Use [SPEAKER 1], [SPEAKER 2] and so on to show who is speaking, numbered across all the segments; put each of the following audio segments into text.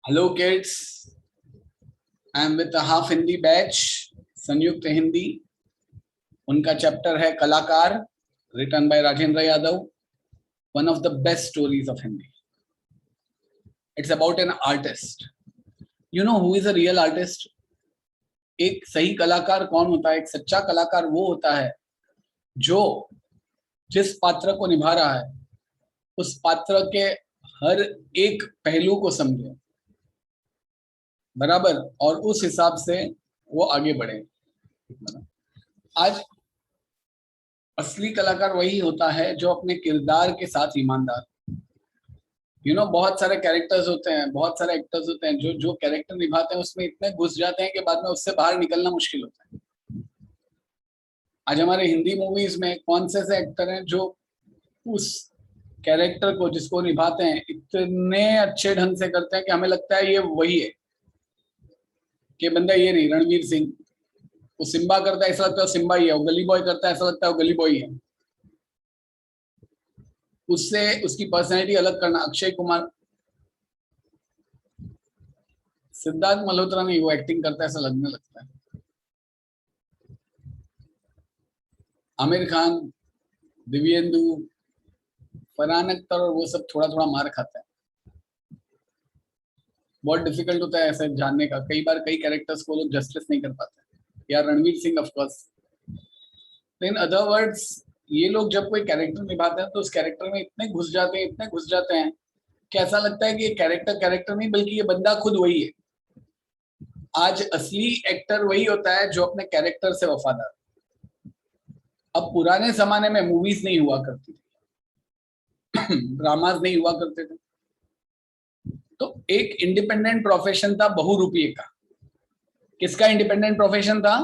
[SPEAKER 1] Hello kids, I am with the half Hindi batch, संयुक्त हिंदी. उनका chapter है कलाकार, written by Rajendra Yadav. One of the best stories of Hindi. It's about an artist. You know who is a real artist? एक सही कलाकार कौन होता है? एक सच्चा कलाकार वो होता है जो जिस पात्र को निभा रहा है उस पात्र के हर एक पहलू को समझे बराबर और उस हिसाब से वो आगे बढ़े. आज असली कलाकार वही होता है जो अपने किरदार के साथ ईमानदार. बहुत सारे कैरेक्टर्स होते हैं, बहुत सारे एक्टर्स होते हैं जो जो कैरेक्टर निभाते हैं उसमें इतने घुस जाते हैं कि बाद में उससे बाहर निकलना मुश्किल होता है. आज हमारे हिंदी मूवीज में कौन से एक्टर हैं जो उस कैरेक्टर को जिसको निभाते हैं इतने अच्छे ढंग से करते हैं कि हमें लगता है ये वही है, कि बंदा ये नहीं. रणवीर सिंह वो सिम्बा करता है ऐसा लगता है सिम्बा ही है, वो गली बॉय करता है ऐसा लगता है वो गली बॉय ही है. उससे उसकी पर्सनैलिटी अलग करना. अक्षय कुमार, सिद्धार्थ मल्होत्रा नहीं, वो एक्टिंग करता है ऐसा लगने लगता है. आमिर खान, दिव्येंदु, फरहान अख्तर और वो सब थोड़ा थोड़ा मार खाते हैं. बहुत डिफिकल्ट होता है ऐसे जानने का. कई बार कई कैरेक्टर्स को लोग जस्टिस नहीं कर पाते. या Ranveer Singh of course. In other words ये लोग जब कोई कैरेक्टर निभाते हैं तो उस कैरेक्टर में इतने घुस जाते हैं कि ऐसा लगता है कि ये कैरेक्टर नहीं बल्कि ये बंदा खुद वही है. आज असली एक्टर वही होता है जो अपने कैरेक्टर से वफादार. अब पुराने जमाने में मूवीज नहीं हुआ करती थी, ड्रामाज नहीं हुआ करते थे, तो एक इंडिपेंडेंट प्रोफेशन था बहुरूपिये का. किसका इंडिपेंडेंट प्रोफेशन था?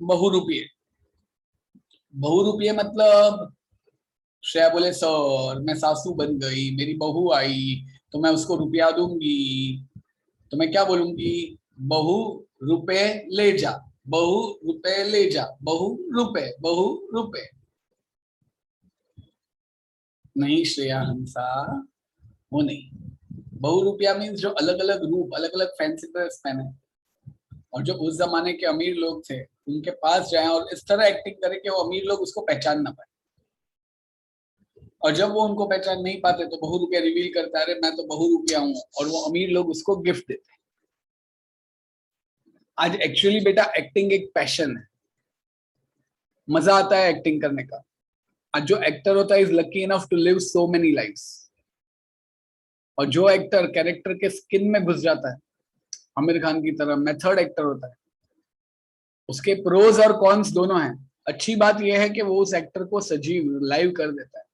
[SPEAKER 1] बहुरूपिये. बहुरूपिये मतलब श्रेया बोले सर मैं सासू बन गई, मेरी बहू आई तो मैं उसको रुपया दूंगी, तो मैं क्या बोलूंगी? बहू रुपए ले जा, बहू रुपए ले जा, बहू रुपए. नहीं श्रेया हंसा, वो नहीं. बहुरूपिया मीन्स जो अलग अलग रूप, अलग अलग फैंसी ड्रेस पहने और जो उस जमाने के अमीर लोग थे उनके पास जाए और इस तरह एक्टिंग करे कि वो अमीर लोग उसको पहचान ना पाए. और जब वो उनको पहचान नहीं पाते तो बहुरूपिया रिवील करता है, अरे मैं तो बहुरूपिया हूं, और वो अमीर लोग उसको गिफ्ट देते हैं. आज एक्चुअली बेटा एक्टिंग एक पैशन है, मजा आता है एक्टिंग करने का. आज जो एक्टर होता है is lucky enough to live so many lifes. और जो एक्टर कैरेक्टर के स्किन में घुस जाता है, आमिर खान की तरह मेथड एक्टर होता है, उसके प्रोज और कॉन्स दोनों हैं. अच्छी बात यह है कि वो उस एक्टर को सजीव लाइव कर देता है,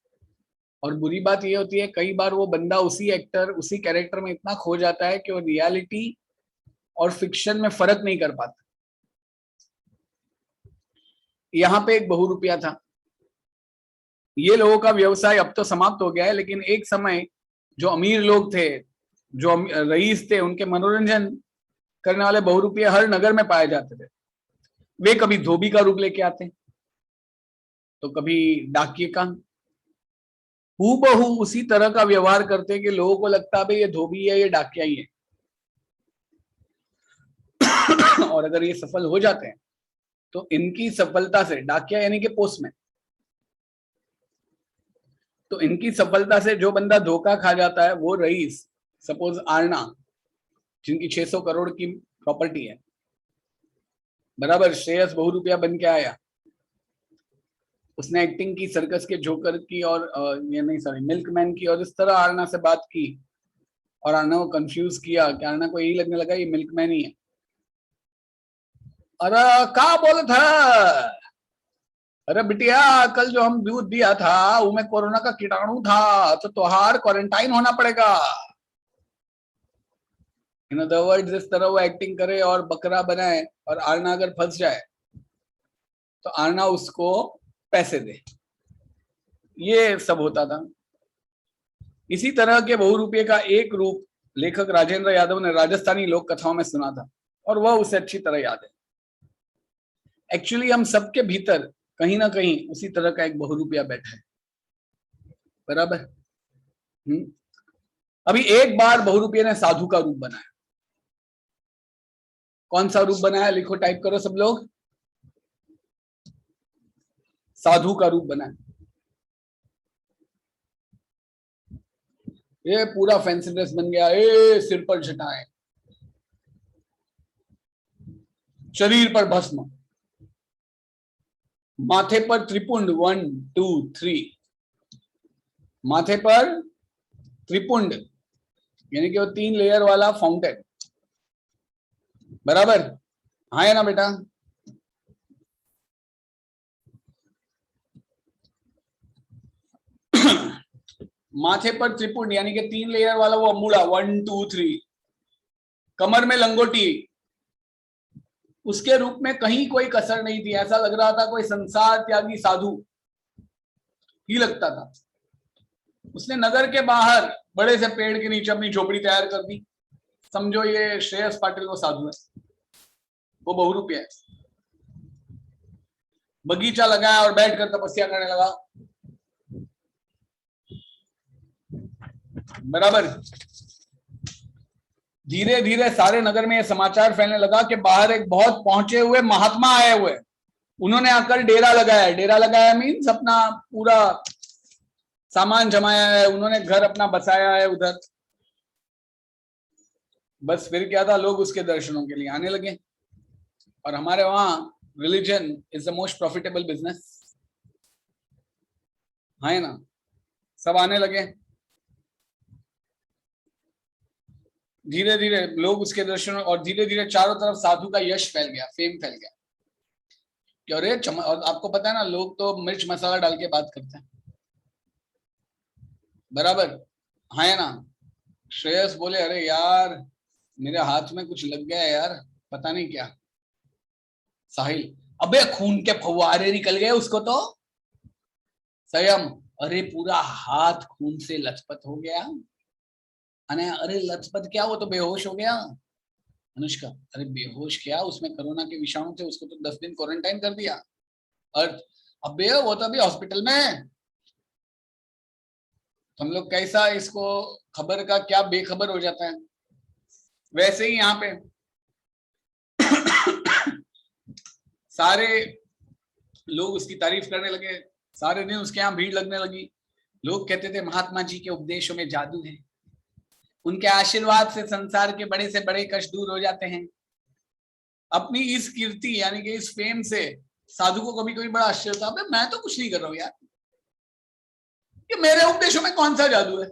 [SPEAKER 1] और बुरी बात यह होती है कई बार वो बंदा उसी एक्टर उसी कैरेक्टर में इतना खो जाता है कि वो रियलिटी और फिक्शन में फर्क नहीं कर पाता. यहाँ पे एक बहुरूपिया था. ये लोगों का व्यवसाय अब तो समाप्त हो गया है, लेकिन एक समय जो अमीर लोग थे, जो रईस थे, उनके मनोरंजन करने वाले बहुरूपिया हर नगर में पाए जाते थे. वे कभी धोबी का रूप लेके आते तो कभी डाकिये का. हूबहू उसी तरह का व्यवहार करते कि लोगों को लगता है ये धोबी है, ये डाकिया ही है. और अगर ये सफल हो जाते हैं तो इनकी सफलता से, डाकिया यानी कि पोस्टमैन, तो इनकी सफलता से जो बंदा धोखा खा जाता है वो रईस, सपोज आरना, जिनकी 600 करोड़ की प्रॉपर्टी है, बराबर. श्रेयस बहुरूपिया बन के आया, उसने एक्टिंग की सर्कस के जोकर की और ये नहीं सॉरी मिल्कमैन की, और इस तरह आरना से बात की और आरना को कंफ्यूज किया कि आरना को यही लगने लगा ये मिल्कमैन ही है. अरे क्या बोले था? अरे बिटिया कल जो हम दूध दिया था उसमें कोरोना का कीटाणु था, तो त्योहार क्वारंटाइन होना पड़ेगा. इन अदर वर्ड्स इस तरह वो एक्टिंग करे और बकरा बनाए, और आरना अगर फंस जाए तो आरना उसको पैसे दे. ये सब होता था. इसी तरह के बहुरूपिये का एक रूप लेखक राजेंद्र यादव ने राजस्थानी लोक कथाओं में सुना था, और वह उसे अच्छी तरह याद है. एक्चुअली हम सबके भीतर कहीं ना कहीं उसी तरह का एक बहुरूपिया बैठा है, बराबर. अभी एक बार बहुरूपिये ने साधु का रूप बनाया। कौन सा रूप बनाया? लिखो, टाइप करो सब लोग। साधु का रूप बनाया। ये पूरा फैंसी ड्रेस बन गया, सिर पर जटाएं, शरीर पर भस्म, माथे पर त्रिपुंड, 1 2 3, माथे पर त्रिपुंड यानी कि वो 3 लेयर वाला फाउंटेन। बराबर? हाँ है ना बेटा? माथे पर त्रिपुंड यानी कि 3 लेयर वाला वो अमूड़ा, 1 2 3, कमर में लंगोटी, उसके रूप में कहीं कोई कसर नहीं थी। ऐसा लग रहा था कोई संसार त्यागी साधु ही लगता था। उसने नगर के बाहर बड़े से पेड़ के नीचे अपनी झोपड़ी तैयार कर दी। समझो ये श्रेयस पाटिल वो साधु है, वो बहुरूपिया है। बगीचा लगाया और बैठकर तपस्या करने लगा। बराबर? धीरे धीरे सारे नगर में यह समाचार फैलने लगा कि बाहर एक बहुत पहुंचे हुए महात्मा आए हुए, उन्होंने आकर डेरा लगाया। डेरा लगाया मीन्स अपना पूरा सामान जमाया है, उन्होंने घर अपना बसाया है उधर। बस फिर क्या था, लोग उसके दर्शनों के लिए आने लगे। और हमारे वहां religion is the most profitable business, है ना? सब आने लगे। धीरे धीरे लोग उसके दर्शनों, और धीरे धीरे चारों तरफ साधु का यश फैल गया, फेम फैल गया। और आपको पता है ना, लोग तो मिर्च मसाला डाल के बात करते हैं। बराबर? है ना? श्रेयस बोले, अरे यार मेरे हाथ में कुछ लग गया यार, पता नहीं क्या। साहिल, अबे खून के फव्वारे निकल गए उसको तो। संयम, अरे पूरा हाथ खून से लथपथ हो गया। अरे लथपथ क्या, वो तो बेहोश हो गया। अनुष्का, अरे बेहोश क्या, उसमें कोरोना के विषाणु थे, उसको तो 10 दिन क्वारंटाइन कर दिया। और अबे वो तो अभी हॉस्पिटल में है। हम लोग कैसा इसको खबर का क्या बेखबर हो जाता है, वैसे ही यहाँ पे सारे लोग उसकी तारीफ करने लगे। सारे दिन उसके यहाँ भीड़ लगने लगी। लोग कहते थे महात्मा जी के उपदेशों में जादू है, उनके आशीर्वाद से संसार के बड़े से बड़े कष्ट दूर हो जाते हैं। अपनी इस कीर्ति यानी कि इस फेम से साधु को कभी कभी बड़ा आश्चर्य होता है, मैं तो कुछ नहीं कर रहा हूं यार, ये मेरे उपदेशों में कौन सा जादू है,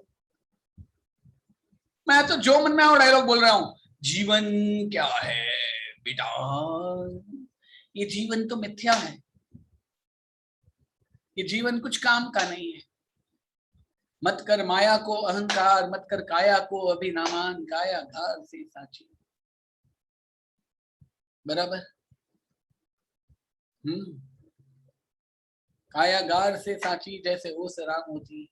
[SPEAKER 1] मैं तो जो मन में वो डायलॉग बोल रहा हूं। जीवन क्या है बेटा, ये जीवन तो मिथ्या है, ये जीवन कुछ काम का नहीं है। मत कर माया को अहंकार, मत कर काया को अभिनामान, काया घार से साची। बराबर? कायागार से साची जैसे ओ सराम होती।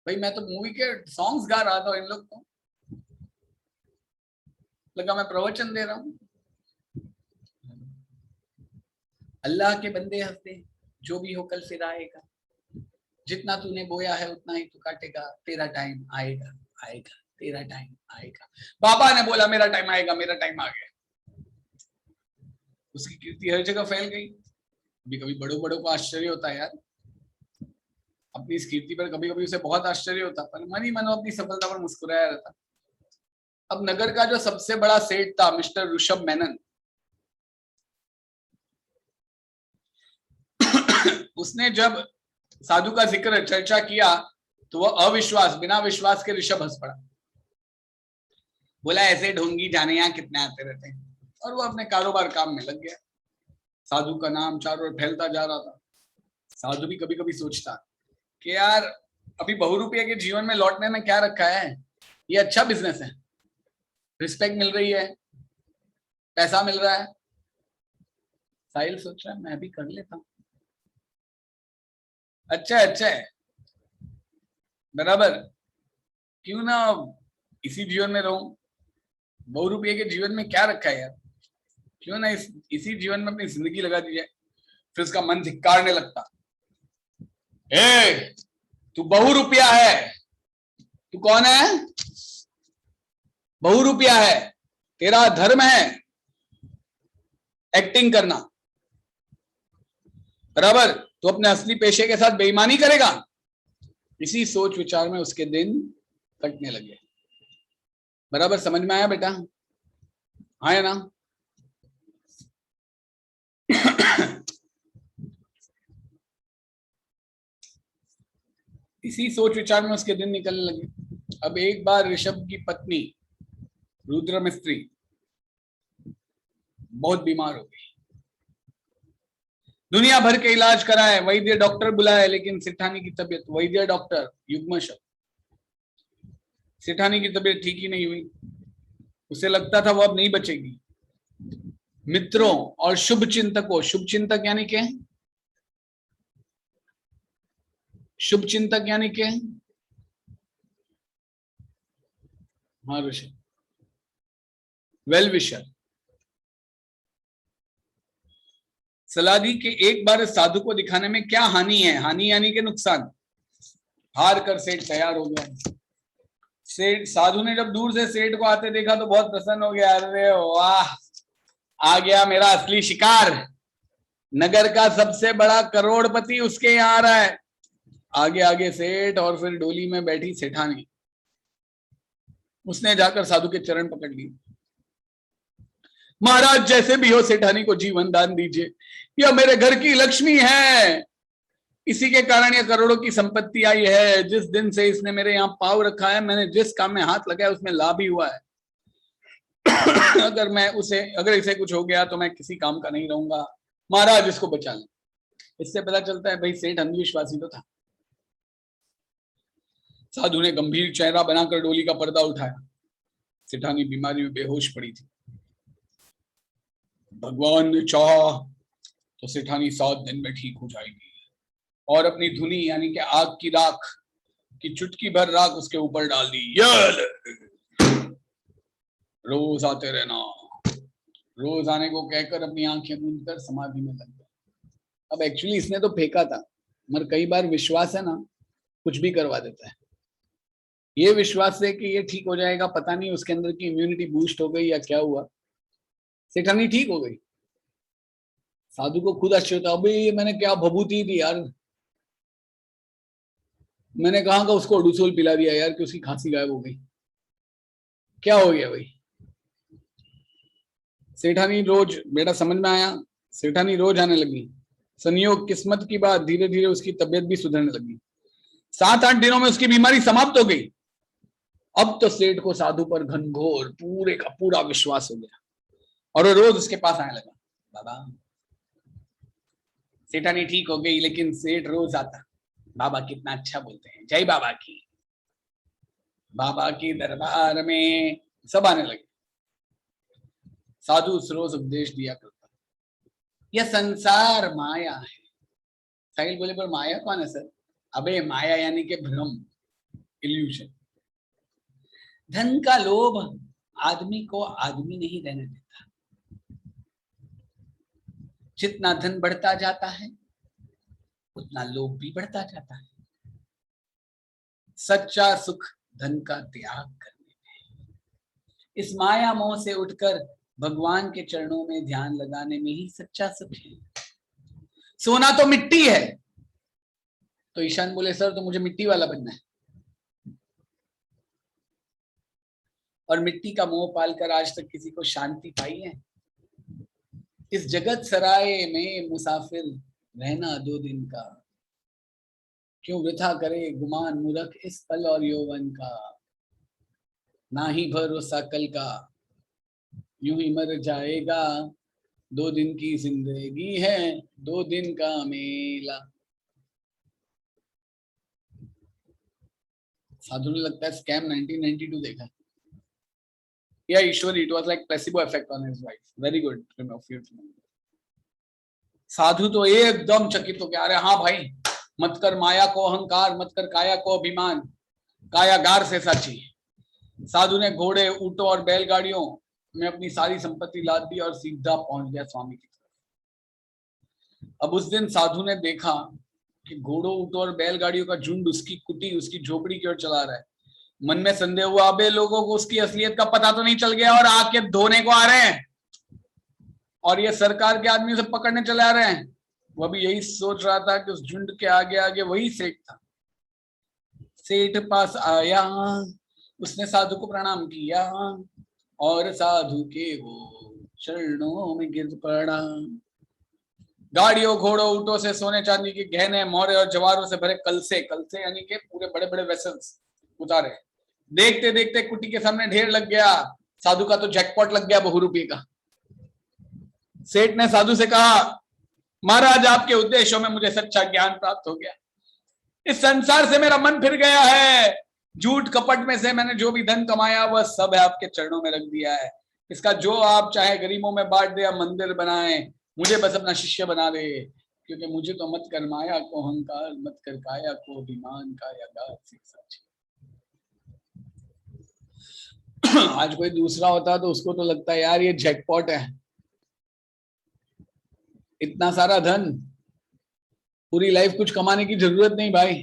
[SPEAKER 1] भाई मैं तो मूवी के सॉन्ग्स गा रहा था, इन लोग को लगा मैं प्रवचन दे रहा हूं। अल्लाह के बंदे हंसते, जो भी हो कल फिर आएगा, जितना तूने बोया है उतना ही तू काटेगा, तेरा टाइम आएगा, आएगा तेरा टाइम आएगा। बाबा ने बोला मेरा टाइम आएगा, मेरा टाइम आ गया। उसकी कीर्ति हर जगह फैल गई। कभी कभी बड़ों बड़ों को आश्चर्य होता है यार, अपनी इस कीर्ति पर कभी कभी उसे बहुत आश्चर्य होता, पर मन ही मन अपनी सफलता पर मुस्कुराया रहता। अब नगर का जो सबसे बड़ा सेठ था मिस्टर ऋषभ मेनन, उसने जब साधु का जिक्र चर्चा किया तो वह अविश्वास, बिना विश्वास के ऋषभ हंस पड़ा। बोला ऐसे ढोंगी जाने यहाँ कितने आते रहते हैं, और वो अपने कारोबार काम में लग गया। साधु का नाम चारों ओर फैलता जा रहा था। साधु भी कभी कभी सोचता कि यार अभी बहुरूपिया के जीवन में लौटने में क्या रखा है, ये अच्छा बिजनेस है, रिस्पेक्ट मिल रही है, पैसा मिल रहा है। साहिल सोच रहा है मैं भी कर लेता हूं, अच्छा है। बराबर? क्यों ना इसी जीवन में रहूं, बहुरूपिया के जीवन में क्या रखा है यार, क्यों ना इसी जीवन में अपनी जिंदगी लगा दी जाए। फिर उसका मन धिक्कारने लगता, ए तू बहुरूपिया है, तू कौन है? बहुरूपिया है, तेरा धर्म है एक्टिंग करना, बराबर? तो अपने असली पेशे के साथ बेईमानी करेगा। इसी सोच विचार में उसके दिन कटने लगे। बराबर समझ में आया बेटा? हाँ या ना? इसी सोच विचार में उसके दिन निकलने लगे। अब एक बार ऋषभ की पत्नी रुद्र मिस्त्री बहुत बीमार हो गई। दुनिया भर के इलाज कराए, वैद्य डॉक्टर बुलाए, लेकिन सेठानी की तबीयत, वैद्य डॉक्टर युग्म शब्द, सेठानी की तबीयत ठीक ही नहीं हुई। उसे लगता था वो अब नहीं बचेगी। मित्रों और शुभ चिंतकों, शुभ चिंतक यानी क्या? शुभ चिंतक यानी क्या? हाँ ऋषभ, वेल विशर। सलाह दी कि एक बार साधु को दिखाने में क्या हानि है। हानि यानी के नुकसान। हार कर सेठ तैयार हो गया। सेठ, साधु ने जब दूर से सेठ को आते देखा तो बहुत प्रसन्न हो गया। अरे वाह, आ गया मेरा असली शिकार। नगर का सबसे बड़ा करोड़पति उसके यहाँ आ रहा है। आगे आगे सेठ और फिर डोली में बैठी सेठानी। उसने जाकर साधु के चरण पकड़ लिए। महाराज, जैसे भी हो सेठानी को जीवन दान दीजिए, यह मेरे घर की लक्ष्मी है। इसी के कारण यह करोड़ों की संपत्ति आई है। जिस दिन से इसने मेरे यहाँ पाव रखा है, मैंने जिस काम में हाथ लगाया उसमें लाभ ही हुआ है। अगर इसे कुछ हो गया तो मैं किसी काम का नहीं रहूंगा। महाराज, इसको बचा लें। इससे पता चलता है भाई सेठ अंधविश्वासी तो था। साधु ने गंभीर चेहरा बनाकर डोली का पर्दा उठाया। सेठानी बीमारी में बेहोश पड़ी थी। भगवान ने चाहा तो सेठानी 7 दिन में ठीक हो जाएगी। और अपनी धुनी यानी कि आग की राख की चुटकी भर राख उसके ऊपर डाल दी। रोज आते रहना। रोज आने को कहकर अपनी आंखें मूंद कर समाधि में लग गया। अब एक्चुअली इसने तो फेंका था, मगर कई बार विश्वास है ना, कुछ भी करवा देता है। ये विश्वास है कि ये ठीक हो जाएगा, पता नहीं उसके अंदर की इम्यूनिटी बूस्ट हो गई या क्या हुआ, सेठानी ठीक हो गई। साधु को खुद आश्चर्य था, अबे मैंने क्या भभूति दी यार, मैंने कहा कि उसको ओडुसोल पिला दिया यार कि उसकी खांसी गायब हो गई। क्या हो गया भाई? सेठानी रोज, बेटा समझ में आया? सेठानी रोज आने लगी। संयोग किस्मत की बात, धीरे धीरे उसकी तबीयत भी सुधरने लगी। 7-8 दिनों में उसकी बीमारी समाप्त हो गई। अब तो सेठ को साधु पर घनघोर पूरे का पूरा विश्वास हो गया और वो रोज उसके पास आने लगा। बाबा, सेठानी ठीक हो गई, लेकिन सेठ रोज आता। बाबा कितना अच्छा बोलते हैं, जय बाबा की। बाबा की दरबार में सब आने लगे। साधु उस रोज उपदेश दिया करता, यह संसार माया है। साहिल बोले, पर माया कौन है सर? अबे माया यानी कि भ्रम, इल्यूशन। धन का लोभ आदमी को आदमी नहीं रहने देता। जितना धन बढ़ता जाता है उतना लोभ भी बढ़ता जाता है। सच्चा सुख धन का त्याग करने में, इस माया मोह से उठकर भगवान के चरणों में ध्यान लगाने में ही सच्चा सुख है। सोना तो मिट्टी है। तो ईशान बोले, सर तो मुझे मिट्टी वाला बनना है। और मिट्टी का मोह पालकर आज तक किसी को शांति पाई है? इस जगत सराय में मुसाफिर रहना 2 दिन का, क्यों वृथा करे गुमान मूर्ख इस पल और यौवन का। ना ही भरोसा कल का, यूं ही मर जाएगा। 2 दिन की जिंदगी है, 2 दिन का मेला। साधु ने लगता है स्कैम 1992 देखा। Yeah, usually it was like placebo effect on his wife. Very good of you. साधु तो एकदम चकित हो गया। अरे हाँ भाई, मत कर माया को अहंकार, मत कर काया को अभिमान, कायागार से साची। साधु ने घोड़े, ऊंटों और बैलगाड़ियों में अपनी सारी संपत्ति लाद दी और सीधा पहुंच गया स्वामी की तरफ। अब उस दिन साधु ने देखा कि घोड़ों, ऊंटों और बैलगाड़ियों का झुंड उसकी कुटी, उसकी झोपड़ी की ओर चला रहा है। मन में संदेह हुआ, अबे लोगों को उसकी असलियत का पता तो नहीं चल गया और आके धोने को आ रहे हैं और ये सरकार के आदमी से पकड़ने चले आ रहे हैं। वह भी यही सोच रहा था कि उस झुंड के आगे आगे वही सेठ था। सेठ पास आया, उसने साधु को प्रणाम किया और साधु के वो चरणों में गिर पड़ा। गाड़ियों घोड़ों ऊंटों से सोने चांदी के गहने मोहरे और जवारों से भरे कलसे यानी के पूरे बड़े बड़े वेसल्स उतारे। देखते देखते कुटी के सामने ढेर लग गया। साधु का तो जैकपॉट लग गया बहु रुपये का। सेठ ने साधु से कहा, महाराज आपके उद्देश्यों में मुझे सच्चा ज्ञान प्राप्त हो गया। इस संसार से मेरा मन फिर गया है। झूठ कपट में से मैंने जो भी धन कमाया वह सब है आपके चरणों में रख दिया है। इसका जो आप चाहे गरीबों में बांट दे या मंदिर बनाए, मुझे बस अपना शिष्य बना दे, क्योंकि मुझे तो मत कर माया को अहंकार, मत कर काया को अभिमान का या सच। आज कोई दूसरा होता तो उसको तो लगता है यार ये जैकपॉट है, इतना सारा धन, पूरी लाइफ कुछ कमाने की जरूरत नहीं भाई,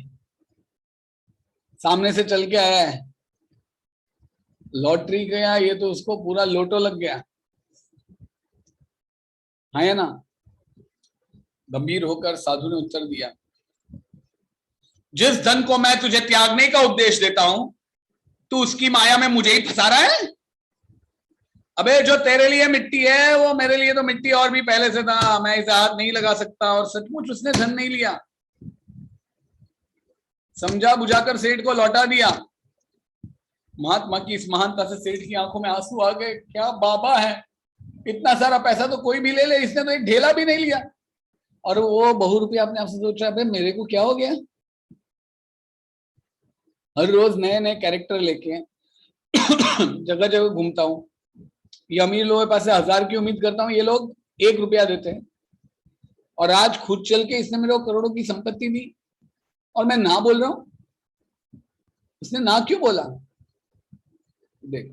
[SPEAKER 1] सामने से चल के आया है, लॉटरी गया, ये तो उसको पूरा लोटो लग गया है ना। गंभीर होकर साधु ने उत्तर दिया, जिस धन को मैं तुझे त्यागने का उपदेश देता हूं, तू उसकी माया में मुझे ही फंसा रहा है। अबे जो तेरे लिए मिट्टी है वो मेरे लिए तो मिट्टी और भी पहले से था, मैं इसे हाथ नहीं लगा सकता। और सचमुच उसने धन नहीं लिया, समझा बुझाकर सेठ को लौटा दिया। महात्मा की इस महानता से सेठ की आंखों में आंसू आ गए। क्या बाबा है, इतना सारा पैसा तो कोई भी ले ले, इसने तो एक ढेला भी नहीं लिया। और वो बहु रुपया अपने आप से सोच रहा है, मेरे को क्या हो गया, हर रोज नए नए कैरेक्टर लेके जगह जगह घूमता हूँ। ये अमीर लोगों के पास से 1000 की उम्मीद करता हूँ, ये लोग 1 रुपया देते हैं। और आज खुद चल के इसने मेरे को करोड़ों की संपत्ति दी और मैं ना बोल रहा हूं। उसने ना क्यों बोला? देख,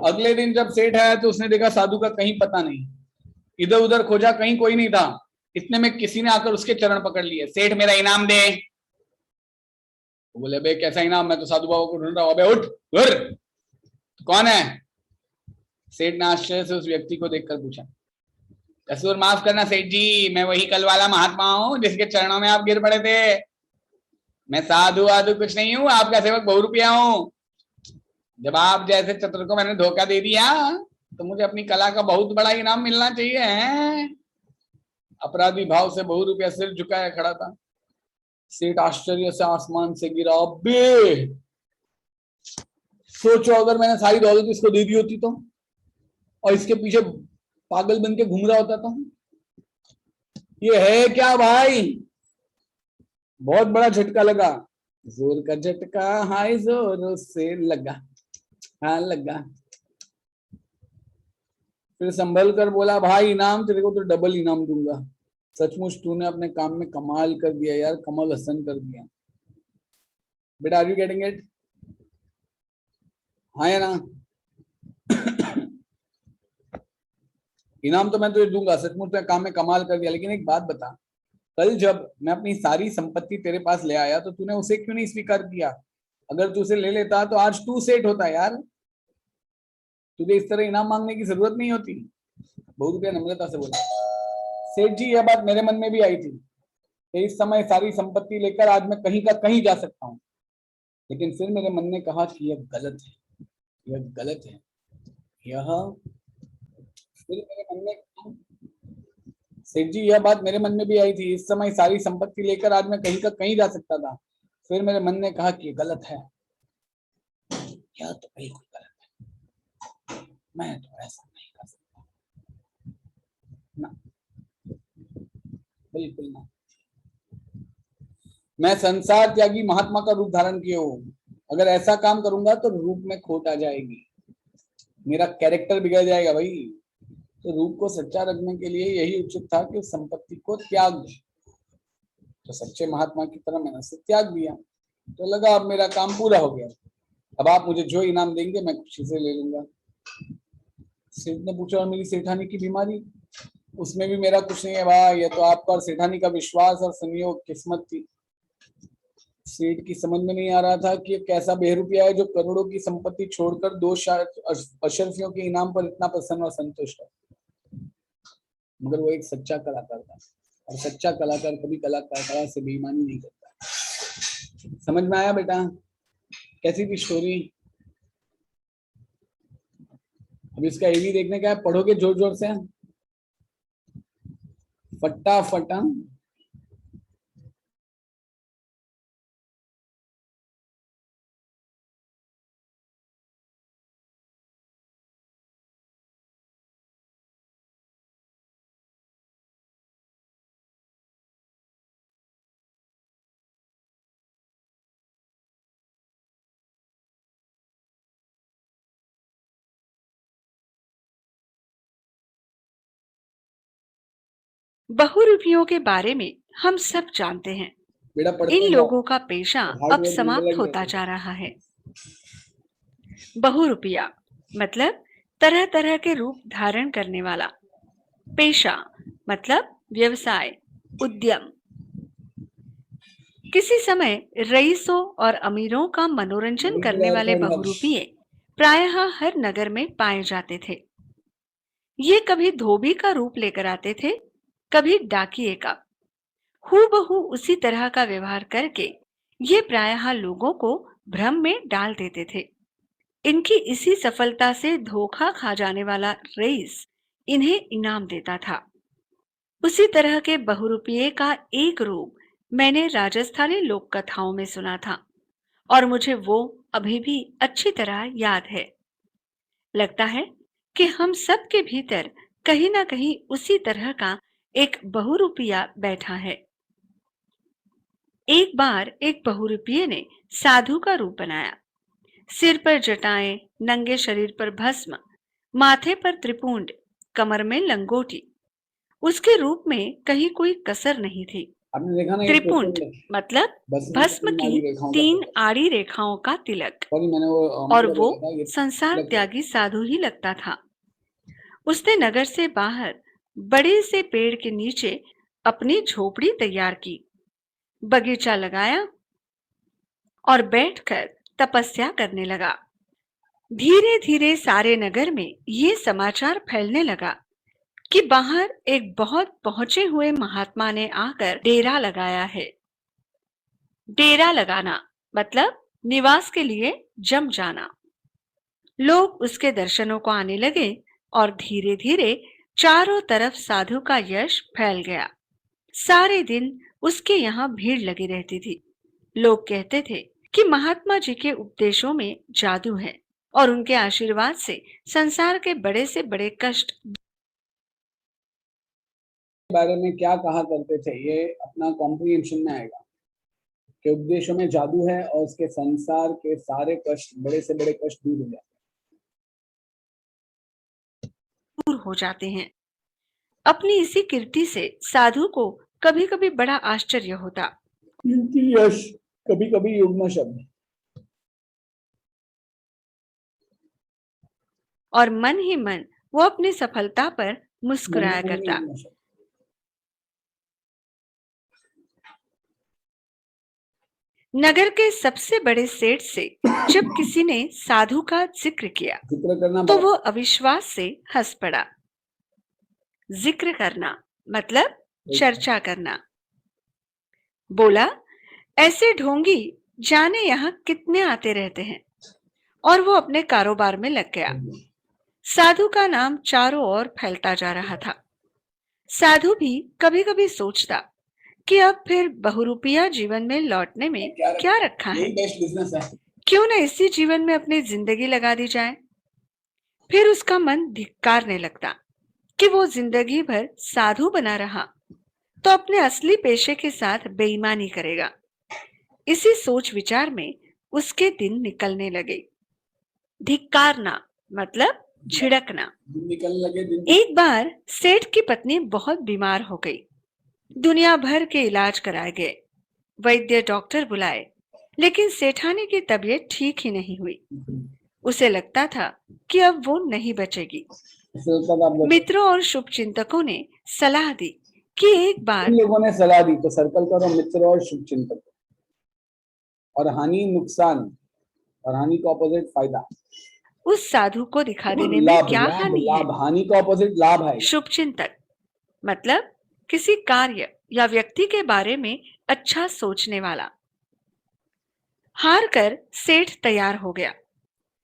[SPEAKER 1] अगले दिन जब सेठ आया तो उसने देखा साधु का कहीं पता नहीं, इधर उधर खोजा, कहीं कोई नहीं था। इतने में किसी ने आकर उसके चरण पकड़ लिए। सेठ मेरा इनाम दे। वो बोले, बे कैसा इनाम, मैं तो साधु बाबा को ढूंढ रहा हूं। अबे उठ, कौन है? सेठ ने आश्चर्य से उस व्यक्ति को देखकर पूछा। कसूर माफ करना सेठ जी, मैं वही कल वाला महात्मा हूँ जिसके चरणों में आप गिर पड़े थे। मैं साधु वाधु कुछ नहीं हूँ, आपका सेवक बहु रुपया हूँ। जब आप जैसे चतुर को मैंने धोखा दे दिया तो मुझे अपनी कला का बहुत बड़ा इनाम मिलना चाहिए है। अपराधी भाव से बहु रुपया सिर झुकाया खड़ा था। सेठ आश्चर्य से आसमान से गिरा। अबे सोचो, अगर मैंने सारी दौलत इसको दे दी होती तो, और इसके पीछे पागल बन के घूम रहा होता तो। ये है क्या भाई, बहुत बड़ा झटका लगा। जोर का झटका, हाय जोर से लगा, हाँ लगा। फिर संभल कर बोला, भाई इनाम तेरे को तो डबल इनाम दूंगा। सचमुच तूने अपने काम में कमाल कर दिया यार, कमल हसन कर दिया बेटा। Are you getting it? हाँ या ना? इनाम तो मैं तुझे दूंगा, सचमुच तूने काम में कमाल कर दिया। लेकिन एक बात बता, कल जब मैं अपनी सारी संपत्ति तेरे पास ले आया तो तूने उसे क्यों नहीं स्वीकार किया? अगर तू उसे ले लेता तो आज तू सेठ होता यार, तुझे इस तरह इनाम मांगने की जरूरत नहीं होती। बहु रुपया नम्रता से बोला। सेठ जी, यह बात मेरे मन में भी आई थी कि इस समय सारी संपत्ति लेकर आज मैं कहीं का कहीं जा सकता हूँ, लेकिन फिर मेरे मन ने कहा कि यह गलत है, यह गलत है। यह फिर मेरे मन में, सेठ जी यह बात मेरे मन में भी आई थी, इस समय सारी संपत्ति लेकर आज मैं कहीं का कहीं जा सकता था। फिर मेरे मन ने कहा कि गलत है, यह तो बिल्कुल गलत है, मैं तो ऐसा नहीं कर सकता ना, बिल्कुल ना। मैं संसार त्यागी महात्मा का रूप धारण किए हूँ, अगर ऐसा काम करूंगा तो रूप में खोट आ जाएगी, मेरा कैरेक्टर बिगड़ जाएगा भाई। तो रूप को सच्चा रखने के लिए यही उचित था कि संपत्ति को त्याग दे। तो सच्चे महात्मा की तरह मैंने उसे त्याग दिया, तो लगा अब मेरा काम पूरा हो गया, अब आप मुझे जो इनाम देंगे मैं खुशी से ले लूंगा। सेठ ने पूछा, और मेरी सेठानी की बीमारी? उसमें भी मेरा कुछ नहीं है भाई, ये तो आपका और सेठानी का विश्वास और संयोग, किस्मत थी। सेठ की समझ में नहीं आ रहा था कि कैसा बेरुपया है जो करोड़ों की संपत्ति छोड़कर दो अशरफियों के इनाम पर इतना प्रसन्न और संतुष्ट है। मगर वो एक सच्चा कलाकार था, और सच्चा कलाकार कभी कला से बेईमानी नहीं करता। समझ में आया बेटा? कैसी थी स्टोरी? अब इसका एवी देखने का है, पढ़ोगे जोर जोर से फटाफट।
[SPEAKER 2] बहुरूपियों के बारे में हम सब जानते हैं।
[SPEAKER 1] बेटा पढ़ते
[SPEAKER 2] इन
[SPEAKER 1] जाओ,
[SPEAKER 2] लोगों का पेशा
[SPEAKER 1] हार्ड
[SPEAKER 2] अब
[SPEAKER 1] वर्क मिलने
[SPEAKER 2] समाप्त
[SPEAKER 1] लगेगा।
[SPEAKER 2] होता जा रहा है। बहुरूपिया मतलब तरह तरह के रूप धारण करने वाला। पेशा मतलब व्यवसाय, उद्यम। किसी समय रईसों और अमीरों का मनोरंजन करने वाले बहुरूपिये प्रायः हर नगर में पाए जाते थे। ये कभी धोबी का रूप लेकर आते थे, कभी डाकिये का। हूबहू उसी तरह का व्यवहार करके ये प्रायः लोगों को भ्रम में डाल देते थे। इनकी इसी सफलता से धोखा खा जाने वाला रईस इन्हें इनाम देता था। उसी तरह के बहुरूपिये का एक रूप मैंने राजस्थानी लोक कथाओं में सुना था, और मुझे वो अभी भी अच्छी तरह याद है। लगता है कि हम सब के भीतर कहीं ना कहीं उसी तरह का एक बहुरूपिया बैठा है। एक बार एक बहुरूपिये ने साधु का रूप बनाया। सिर पर जटाएं, नंगे शरीर पर भस्म, माथे पर त्रिपुंड, कमर में लंगोटी। उसके रूप में कहीं कोई कसर नहीं थी।
[SPEAKER 1] आपने देखा ना,
[SPEAKER 2] त्रिपुंड मतलब भस्म की 3 आड़ी रेखाओं का तिलक, और वो संसार त्यागी साधु ही लगता था। उसने नगर से बाहर बड़े से पेड़ के नीचे अपनी झोपड़ी तैयार की, बगीचा लगाया और बैठकर तपस्या करने लगा। धीरे धीरे सारे नगर में ये समाचार फैलने लगा कि बाहर एक बहुत पहुंचे हुए महात्मा ने आकर डेरा लगाया है। डेरा लगाना मतलब निवास के लिए जम जाना। लोग उसके दर्शनों को आने लगे और धीरे धीरे चारों तरफ साधु का यश फैल गया। सारे दिन उसके यहाँ भीड़ लगी रहती थी। लोग कहते थे कि महात्मा जी के उपदेशों में जादू है, और उनके आशीर्वाद से संसार के बड़े से बड़े कष्ट।
[SPEAKER 1] बारे में क्या कहा करते थे, ये अपना कॉम्प्रिहेंशन में आएगा कि उपदेशों में जादू है और उसके संसार के सारे कष्ट, बड़े से बड़े कष्ट दूर हो जाते
[SPEAKER 2] हो जाते हैं। अपनी इसी कीर्ति से साधु को कभी कभी बड़ा आश्चर्य होता।
[SPEAKER 1] कीर्ति यश कभी कभी युग्म शब्द,
[SPEAKER 2] और मन ही मन वो अपनी सफलता पर मुस्कुराया करता। नगर के सबसे बड़े सेठ से जब किसी ने साधु का जिक्र किया तो वो अविश्वास से हंस पड़ा। जिक्र करना मतलब चर्चा करना। बोला, ऐसे ढोंगी जाने यहाँ कितने आते रहते हैं, और वो अपने कारोबार में लग गया। साधु का नाम चारों ओर फैलता जा रहा था। साधु भी कभी कभी सोचता कि अब फिर बहुरूपिया जीवन में लौटने में क्या रखा है, क्यों न इसी जीवन में अपनी जिंदगी लगा दी जाए। फिर उसका मन धिक्कारने लगता कि वो जिंदगी भर साधु बना रहा तो अपने असली पेशे के साथ बेईमानी करेगा। इसी सोच विचार में उसके दिन निकलने लगे। धिक्कारना मतलब झिड़कना। एक बार सेठ की पत्नी बहुत बीमार हो गई। दुनिया भर के इलाज कराए गए, वैद्य डॉक्टर बुलाए, लेकिन सेठानी की तबीयत ठीक ही नहीं हुई। उसे लगता था कि अब वो नहीं बचेगी। मित्रों और शुभचिंतकों ने सलाह दी कि एक बार
[SPEAKER 1] लोगों ने सलाह दी, तो सर्कल करो मित्र और शुभचिंतक। और हानि नुकसान, और हानि का ऑपोजिट फायदा।
[SPEAKER 2] उस साधु को दिखा देने में
[SPEAKER 1] लाभ,
[SPEAKER 2] क्या
[SPEAKER 1] लाभ,
[SPEAKER 2] हानि है?
[SPEAKER 1] लाभ, हानि का ऑपोजिट लाभ है।
[SPEAKER 2] शुभ चिंतन मतलब किसी कार्य या व्यक्ति के बारे में अच्छा सोचने वाला। हार कर सेठ तैयार हो गया।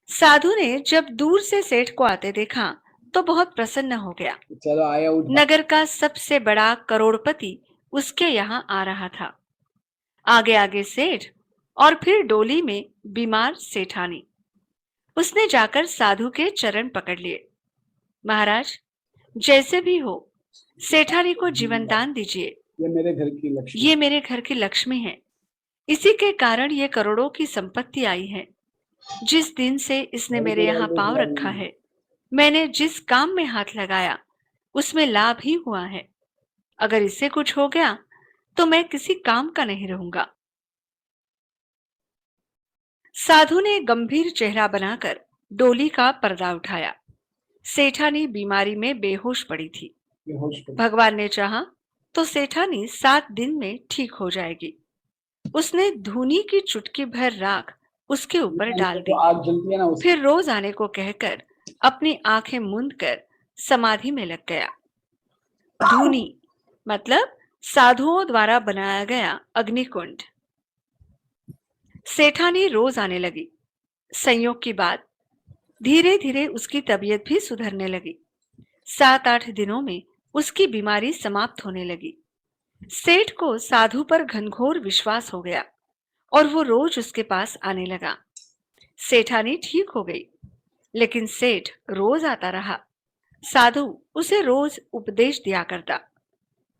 [SPEAKER 2] साधु ने जब दूर से सेठ को आते देखा तो बहुत प्रसन्न हो गया।
[SPEAKER 1] चलो आया
[SPEAKER 2] नगर का सबसे बड़ा करोड़पति उसके यहाँ आ रहा था। आगे आगे सेठ और फिर डोली में बीमार सेठानी। उसने जाकर साधु के चरण पकड़ लिए। महाराज, जैसे भी हो सेठानी को जीवन दान दीजिए।
[SPEAKER 1] ये मेरे घर की लक्ष्मी,
[SPEAKER 2] ये मेरे घर की लक्ष्मी है। इसी के कारण ये करोड़ों की संपत्ति आई है। जिस दिन से इसने मेरे यहाँ पांव रखा है, मैंने जिस काम में हाथ लगाया उसमें लाभ ही हुआ है। अगर इससे कुछ हो गया तो मैं किसी काम का नहीं रहूंगा। साधु ने गंभीर चेहरा बनाकर डोली का पर्दा उठाया। सेठानी बीमारी में बेहोश पड़ी थी। भगवान ने चाहा तो सेठानी 7 दिन में ठीक हो जाएगी। उसने धूनी की चुटकी भर राख उसके ऊपर डाल दी।
[SPEAKER 1] आग जलती है ना,
[SPEAKER 2] फिर रोज आने को कहकर अपनी आंखें मूंद कर समाधि में लग गया। धूनी मतलब साधुओं द्वारा बनाया गया अग्निकुंड। सेठानी रोज आने लगी। संयोग की बात, धीरे धीरे उसकी तबीयत भी सुधरने लगी। 7-8 दिनों में उसकी बीमारी समाप्त होने लगी। सेठ को साधु पर घनघोर विश्वास हो गया और वो रोज उसके पास आने लगा। सेठानी ठीक हो गई, लेकिन सेठ रोज आता रहा। साधु उसे रोज उपदेश दिया करता।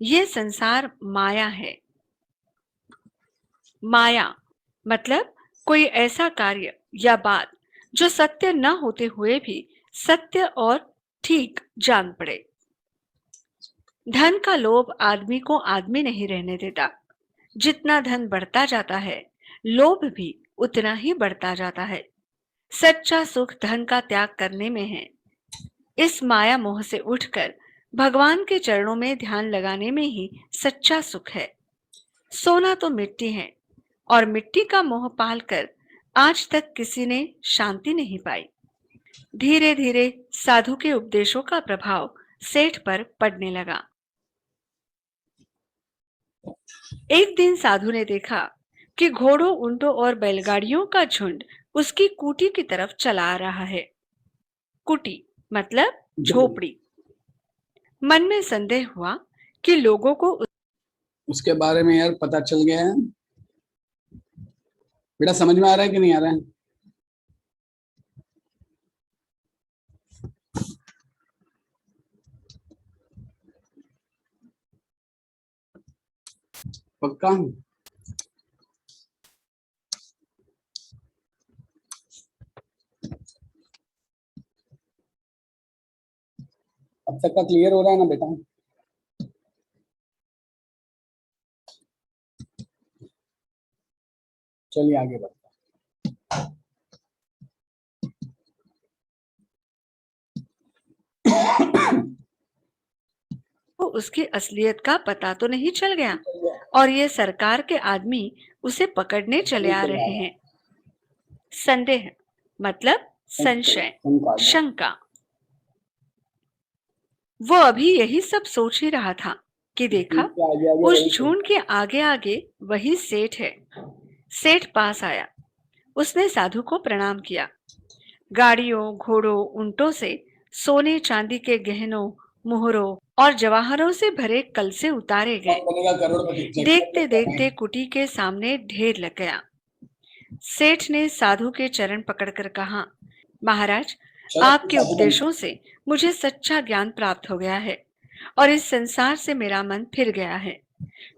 [SPEAKER 2] ये संसार माया है। माया मतलब कोई ऐसा कार्य या बात जो सत्य न होते हुए भी सत्य और ठीक जान पड़े। धन का लोभ आदमी को आदमी नहीं रहने देता। जितना धन बढ़ता जाता है, लोभ भी उतना ही बढ़ता जाता है। सच्चा सुख धन का त्याग करने में है। इस माया मोह से उठकर भगवान के चरणों में ध्यान लगाने में ही सच्चा सुख है। सोना तो मिट्टी है और मिट्टी का मोह पालकर आज तक किसी ने शांति नहीं पाई। धीरे धीरे साधु के उपदेशों का प्रभाव सेठ पर पड़ने लगा। एक दिन साधु ने देखा कि घोड़ों, ऊंटों और बैलगाड़ियों का झुंड उसकी कुटी की तरफ चला आ रहा है। कुटी मतलब झोपड़ी। मन में संदेह हुआ कि लोगों को
[SPEAKER 1] उसके बारे में यार पता चल गया है। बेटा समझ में आ रहा है कि नहीं आ रहा है? पक्का? अब तक का क्लियर हो रहा है ना बेटा? चलिए आगे बढ़ते
[SPEAKER 2] उसकी असलियत का पता तो नहीं चल गया और ये सरकार के आदमी उसे पकड़ने चले आ रहे हैं। संदेह मतलब संशय, शंका। वो अभी यही सब सोच ही रहा था कि देखा उस झुंड के आगे आगे वही सेठ है। सेठ पास आया। उसने साधु को प्रणाम किया। गाड़ियों, घोड़ों, ऊंटों से सोने चांदी के गहनों, मोहरों और जवाहरों से भरे कलसे उतारे गए। देखते देखते कुटी के सामने ढेर लग गया। सेठ ने साधु के चरण पकड़कर कहा, महाराज, आपके उपदेशों से मुझे सच्चा ज्ञान प्राप्त हो गया है और इस संसार से मेरा मन फिर गया है।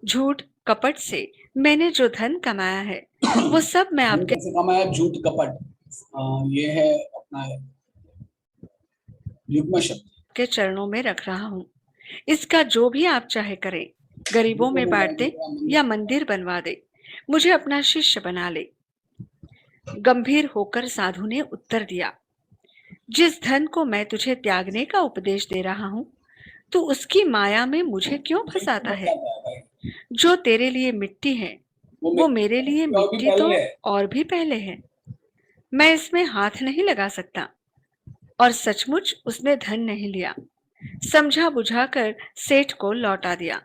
[SPEAKER 2] झूठ कपट से मैंने जो धन कमाया है वो सब मैं आपके
[SPEAKER 1] कमाया। झूठ कपट ये है अपना युग्म शब्द
[SPEAKER 2] के चरणों में रख रहा हूँ। इसका जो भी आप चाहे करें, गरीबों में बांट दे या मंदिर बनवा दे, मुझे अपना शिष्य बना ले। गंभीर होकर साधु ने उत्तर दिया, जिस धन को मैं तुझे त्यागने का उपदेश दे रहा हूँ, तो उसकी माया में मुझे क्यों फंसाता है? जो तेरे लिए मिट्टी है वो मेरे लिए मिट्टी तो और भी पहले है। मैं इसमें हाथ नहीं लगा सकता। और सचमुच उसने धन नहीं लिया। समझा बुझाकर सेठ को लौटा दिया।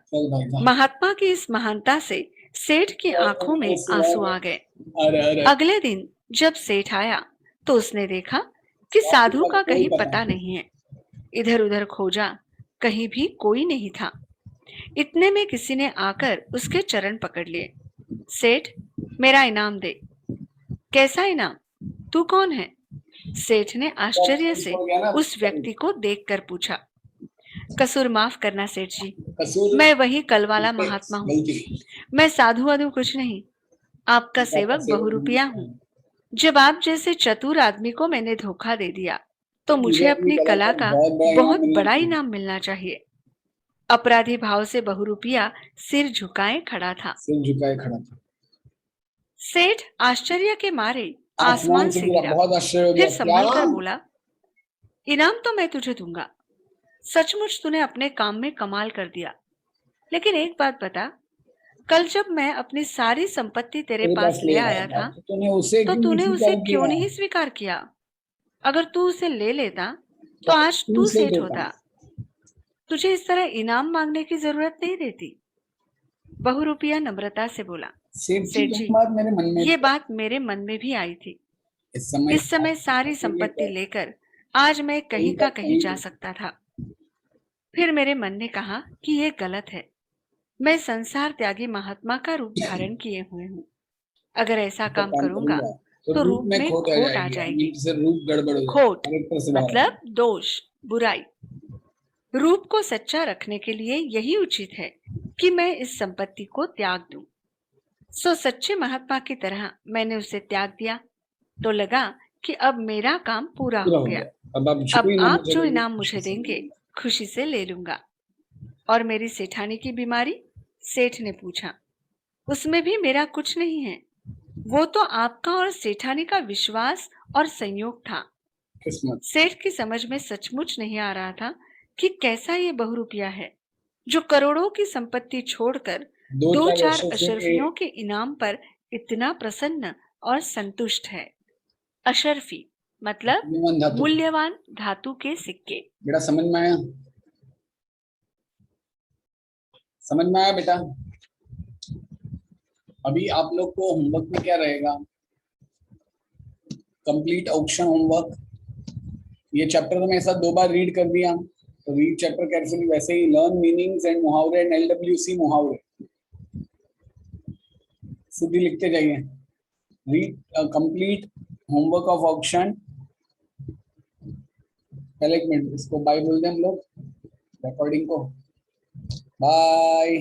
[SPEAKER 2] महात्मा की इस महानता से सेठ की आंखों में आंसू आ गए। अगले दिन जब सेठ आया तो उसने देखा कि साधु का कहीं पता नहीं है। इधर उधर खोजा, कहीं भी कोई नहीं था। इतने में किसी ने आकर उसके चरण पकड़ लिए। सेठ, मेरा इनाम दे। कैसा इनाम? तू कौन है? सेठ ने आश्चर्य से उस व्यक्ति को देखकर पूछा। कसूर माफ करना सेठ जी, मैं वही कल वाला महात्मा हूँ। मैं साधु वाधु कुछ नहीं, आपका सेवक बहुरूपिया हूँ। जब आप जैसे चतुर आदमी को मैंने धोखा दे दिया तो मुझे अपनी कला का बहुत बड़ा इनाम मिलना चाहिए। अपराधी भाव से बहुरूपिया सिर झुकाए खड़ा था। सेठ आश्चर्य के मारे आसमान से गिरा। फिर संभल कर बोला, इनाम तो मैं तुझे दूंगा। सचमुच तूने अपने काम में कमाल कर दिया। लेकिन एक बात बता, कल जब मैं अपनी सारी संपत्ति तेरे पास ले आया था तो तूने उसे क्यों नहीं स्वीकार किया? अगर तू उसे ले लेता तो आज तू सेठ होता। तुझे इस तरह इनाम मांगने की जरूरत नहीं रहती। बहुरूपिया नम्रता से बोला, सेठ जी, ये बात मेरे मन में भी आई थी। इस समय सारी संपत्ति लेकर आज मैं कहीं का कहीं जा सकता था। फिर मेरे मन ने कहा कि ये गलत है। मैं संसार त्यागी महात्मा का रूप धारण किए हुए हूँ। अगर ऐसा काम करूंगा तो रूप में खोट आ जाएगी। खोट मतलब दोष, बुराई। रूप को सच्चा रखने के लिए यही उचित है कि मैं इस संपत्ति को त्याग दूं। सो सच्चे महात्मा की तरह मैंने उसे त्याग दिया तो लगा कि अब मेरा काम पूरा हो गया। अब आप जो इनाम मुझे देंगे खुशी से ले लूंगा। और मेरी सेठानी की बीमारी? सेठ ने पूछा। उसमें भी मेरा कुछ नहीं है। वो तो आपका और सेठानी का विश्वास और संयोग था। सेठ की समझ में सचमुच नहीं आ रहा था कि कैसा ये बहुरूपिया है जो करोड़ों की संपत्ति छोड़कर दो चार अशरफियों के इनाम पर इतना प्रसन्न और संतुष्ट है। अशरफी मतलब मूल्यवान धातु के सिक्के।
[SPEAKER 1] बेटा समझ में आया? समझ में आया बेटा? अभी आप लोग को होमवर्क में क्या रहेगा? Complete auction homework. ये चैप्टर तो मैं ऐसा 2 बार रीड कर दिया, तो रीड चैप्टर कैसे वैसे ही लर्न मीनिंग्स एंड मुहावरे एंड LWC मुहावरे सीधी लिखते जाइए। Read complete homework of auction. पहले 1 मिनट इसको बाय बोल दें हम लोग रिकॉर्डिंग को। बाय।